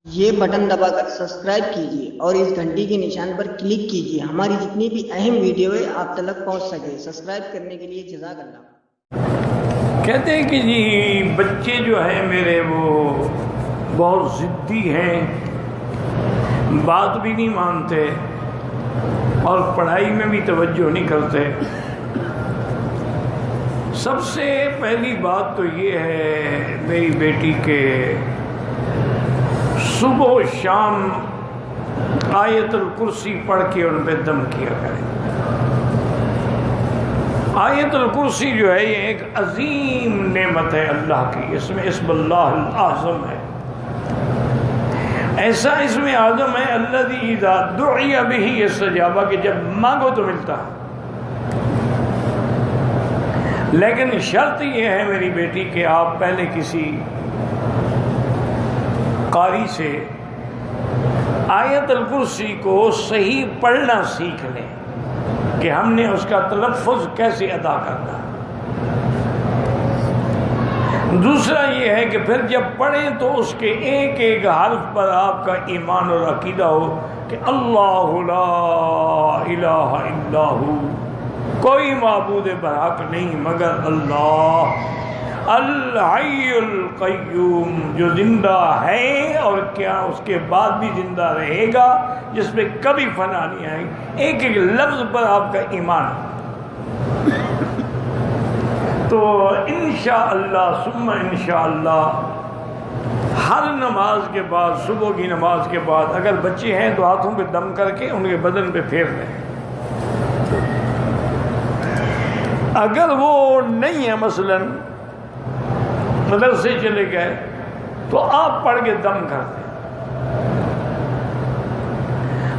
یہ بٹن دبا کر سبسکرائب کیجیے اور اس گھنٹی کے نشان پر کلک کیجیے ہماری جتنی بھی اہم ویڈیو ہے آپ تک پہنچ سکے۔ سبسکرائب کرنے کے لیے جزاک اللہ۔ کہتے ہیں کہ جی بچے جو ہیں میرے وہ بہت ضدی ہیں، بات بھی نہیں مانتے اور پڑھائی میں بھی توجہ نہیں کرتے۔ سب سے پہلی بات تو یہ ہے میری بیٹی کے صبح و شام آیت الکرسی پڑھ کے ان پہ دم کیا کریں۔ آیت الکرسی جو ہے یہ ایک عظیم نعمت ہے اللہ کی، اس میں اسم اللہ الاعظم ہے، ایسا اسم اعظم ہے الذی اذا دعی بہ استجاب، کہ جب مانگو تو ملتا ہے۔ لیکن شرط یہ ہے میری بیٹی کہ آپ پہلے کسی قاری سے آیت الکرسی کو صحیح پڑھنا سیکھ لیں کہ ہم نے اس کا تلفظ کیسے ادا کرنا۔ دوسرا یہ ہے کہ پھر جب پڑھیں تو اس کے ایک ایک حرف پر آپ کا ایمان اور عقیدہ ہو کہ اللہ لا الہ الا ہو، کوئی معبود برحق نہیں مگر اللہ الحی القیوم، جو زندہ ہے اور کیا اس کے بعد بھی زندہ رہے گا، جس پہ کبھی فنا نہیں آئے گی۔ ایک ایک لفظ پر آپ کا ایمان۔ تو انشاءاللہ ثم انشاءاللہ ہر نماز کے بعد، صبح کی نماز کے بعد اگر بچے ہیں تو ہاتھوں پہ دم کر کے ان کے بدن پہ پھیر لیں۔ اگر وہ نہیں ہے مثلاً مدرسے چلے گئے تو آپ پڑھ کے دم کر دیں،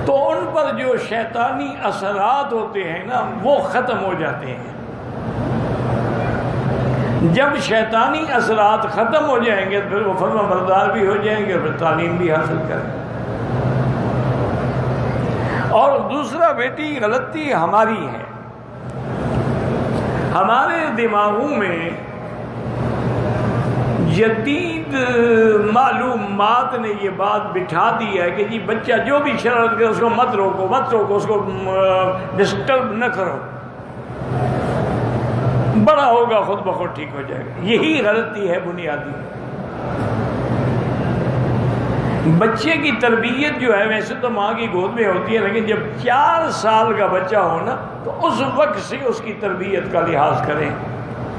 تو ان پر جو شیطانی اثرات ہوتے ہیں نا وہ ختم ہو جاتے ہیں۔ جب شیطانی اثرات ختم ہو جائیں گے پھر وہ فرما بردار بھی ہو جائیں گے اور پھر تعلیم بھی حاصل کریں گے۔ اور دوسرا بیٹی غلطی ہماری ہے، ہمارے دماغوں میں جدید معلومات نے یہ بات بٹھا دی ہے کہ جی بچہ جو بھی شرارت کرے اس کو مت روکو، اس کو ڈسٹرب نہ کرو، بڑا ہوگا خود بخود ٹھیک ہو جائے گا۔ یہی غلطی ہے بنیادی۔ بچے کی تربیت جو ہے ویسے تو ماں کی گود میں ہوتی ہے، لیکن جب 4 سال کا بچہ ہو نا تو اس وقت سے اس کی تربیت کا لحاظ کریں،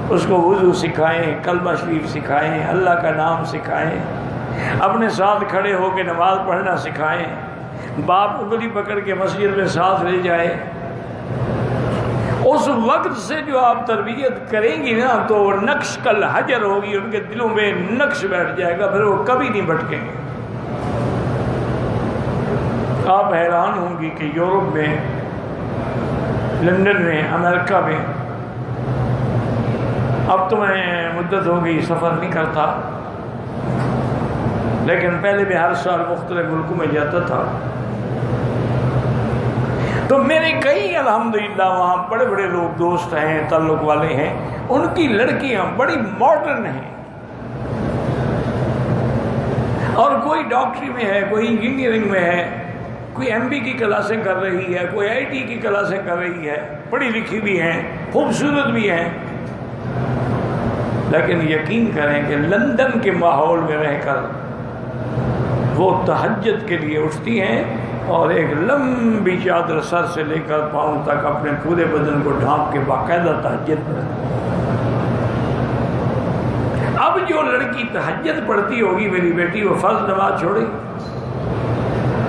اس کو وضو سکھائیں، کلمہ شریف سکھائیں، اللہ کا نام سکھائیں، اپنے ساتھ کھڑے ہو کے نماز پڑھنا سکھائیں، باپ انگلی پکڑ کے مسجد میں ساتھ لے جائیں۔ اس وقت سے جو آپ تربیت کریں گی نا تو نقش کل حجر ہوگی، ان کے دلوں میں نقش بیٹھ جائے گا، پھر وہ کبھی نہیں بھٹکیں گے۔ آپ حیران ہوں گی کہ یورپ میں، لندن میں، امریکہ میں، اب تو میں مدت ہو گئی سفر نہیں کرتا، لیکن پہلے بھی ہر سال مختلف ملکوں میں جاتا تھا، تو میرے کئی الحمدللہ وہاں بڑے بڑے لوگ دوست ہیں، تعلق والے ہیں، ان کی لڑکیاں بڑی ماڈرن ہیں، اور کوئی ڈاکٹری میں ہے، کوئی انجینئرنگ میں ہے، کوئی ایم بی کی کلاسیں کر رہی ہے، کوئی آئی ٹی کی کلاسیں کر رہی ہے، پڑھی لکھی بھی ہیں، خوبصورت بھی ہیں۔ لیکن یقین کریں کہ لندن کے ماحول میں رہ کر وہ تہجد کے لیے اٹھتی ہیں اور ایک لمبی چادر سر سے لے کر پاؤں تک اپنے پورے بدن کو ڈھانپ کے باقاعدہ تہجد پڑھتی۔ اب جو لڑکی تہجد پڑھتی ہوگی میری بیٹی، وہ فرض نماز چھوڑے گی؟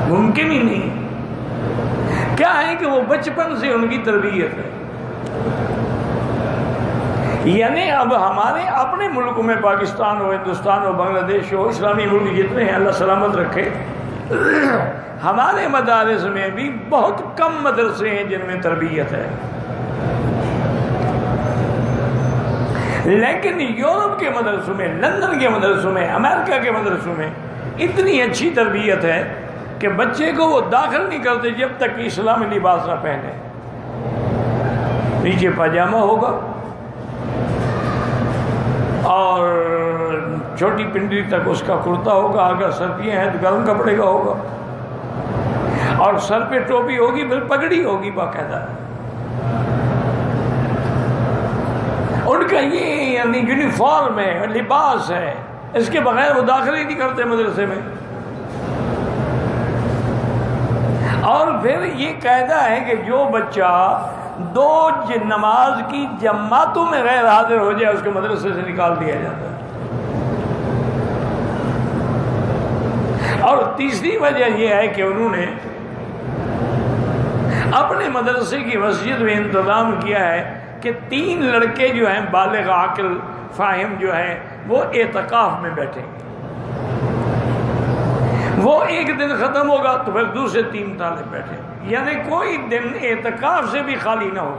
ممکن ہی نہیں۔ کیا ہے کہ وہ بچپن سے ان کی تربیت ہے۔ یعنی اب ہمارے اپنے ملک میں، پاکستان ہو، ہندوستان ہو، بنگلہ دیش ہو، اسلامی ملک جتنے ہیں اللہ سلامت رکھے، ہمارے مدارس میں بھی بہت کم مدرسے ہیں جن میں تربیت ہے، لیکن یورپ کے مدرسوں میں، لندن کے مدرسوں میں، امریکہ کے مدرسوں میں اتنی اچھی تربیت ہے کہ بچے کو وہ داخل نہیں کرتے جب تک کہ اسلامی لباس نہ پہنے، نیچے پاجامہ ہوگا اور چھوٹی پنڈلی تک اس کا کرتا ہوگا، اگر سردیاں ہیں تو گرم کپڑے کا ہوگا، اور سر پہ ٹوپی ہوگی، پھر پگڑی ہوگی باقاعدہ۔ ان کا یہ یعنی یونیفارم ہے، لباس ہے، اس کے بغیر وہ داخل ہی نہیں کرتے مدرسے میں۔ اور پھر یہ قاعدہ ہے کہ جو بچہ 2 نماز کی جماعتوں میں غیر حاضر ہو جائے اس کو مدرسے سے نکال دیا جاتا ہے۔ اور تیسری وجہ یہ ہے کہ انہوں نے اپنے مدرسے کی مسجد میں انتظام کیا ہے کہ 3 لڑکے جو ہیں بالغ عاقل فاہم جو ہیں وہ اعتکاف میں بیٹھیں گے۔ وہ ایک دن ختم ہوگا تو پھر دوسرے 3 طالب بیٹھیں گے، یعنی کوئی دن اعتکاف سے بھی خالی نہ ہو۔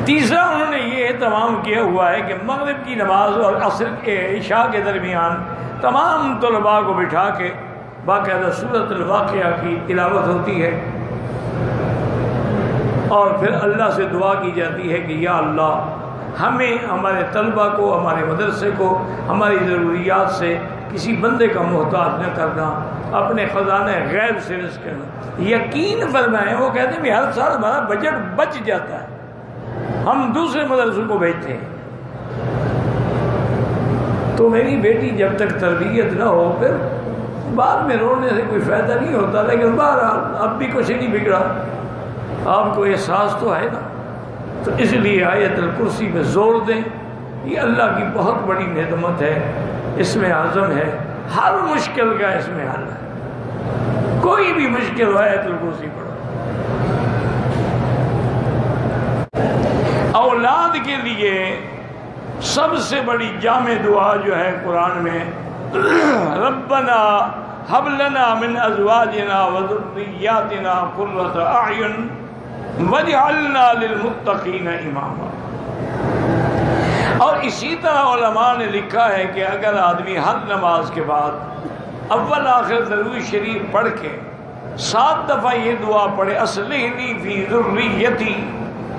تیسرا انہوں نے یہ اہتمام کیا ہوا ہے کہ مغرب کی نماز اور عصر کے عشاء کے درمیان تمام طلباء کو بٹھا کے باقاعدہ سورۃ الواقعہ کی تلاوت ہوتی ہے، اور پھر اللہ سے دعا کی جاتی ہے کہ یا اللہ ہمیں، ہمارے طلباء کو، ہمارے مدرسے کو، ہماری ضروریات سے کسی بندے کا محتاج نہ کرنا، اپنے خزانہ غیب سے رزق کرنا۔ یقین فرمائیں، وہ کہتے ہیں کہ ہر سال ہمارا بجٹ بچ جاتا ہے، ہم دوسرے مدرسوں کو بھیجتے ہیں۔ تو میری بیٹی جب تک تربیت نہ ہو پھر بعد میں رونے سے کوئی فائدہ نہیں ہوتا، لیکن بہرحال اب بھی کچھ نہیں بگڑا، آپ کو احساس تو ہے نا۔ تو اس لیے آیت الکرسی پہ زور دیں، یہ اللہ کی بہت بڑی نعمت ہے، اس میں اعظم ہے، ہر مشکل کا اس میں حل ہے، کوئی بھی مشکل ہو آیت الکرسی پڑھو۔ اولاد کے لیے سب سے بڑی جامع دعا جو ہے قرآن میں، ربنا هب لنا من ازواجنا وذرياتنا قرة اعین وجعلنا للمتقین اماما۔ اور اسی طرح علماء نے لکھا ہے کہ اگر آدمی ہر نماز کے بعد اول آخر درود شریف پڑھ کے 7 دفعہ یہ دعا پڑھے، اصلحنی فی ذریتی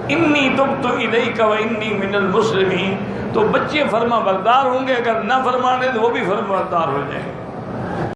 انی تبت الیک وانی من المسلمین، تو بچے فرما بردار ہوں گے، اگر نہ فرمانے تو وہ بھی فرما بردار ہو جائیں گے۔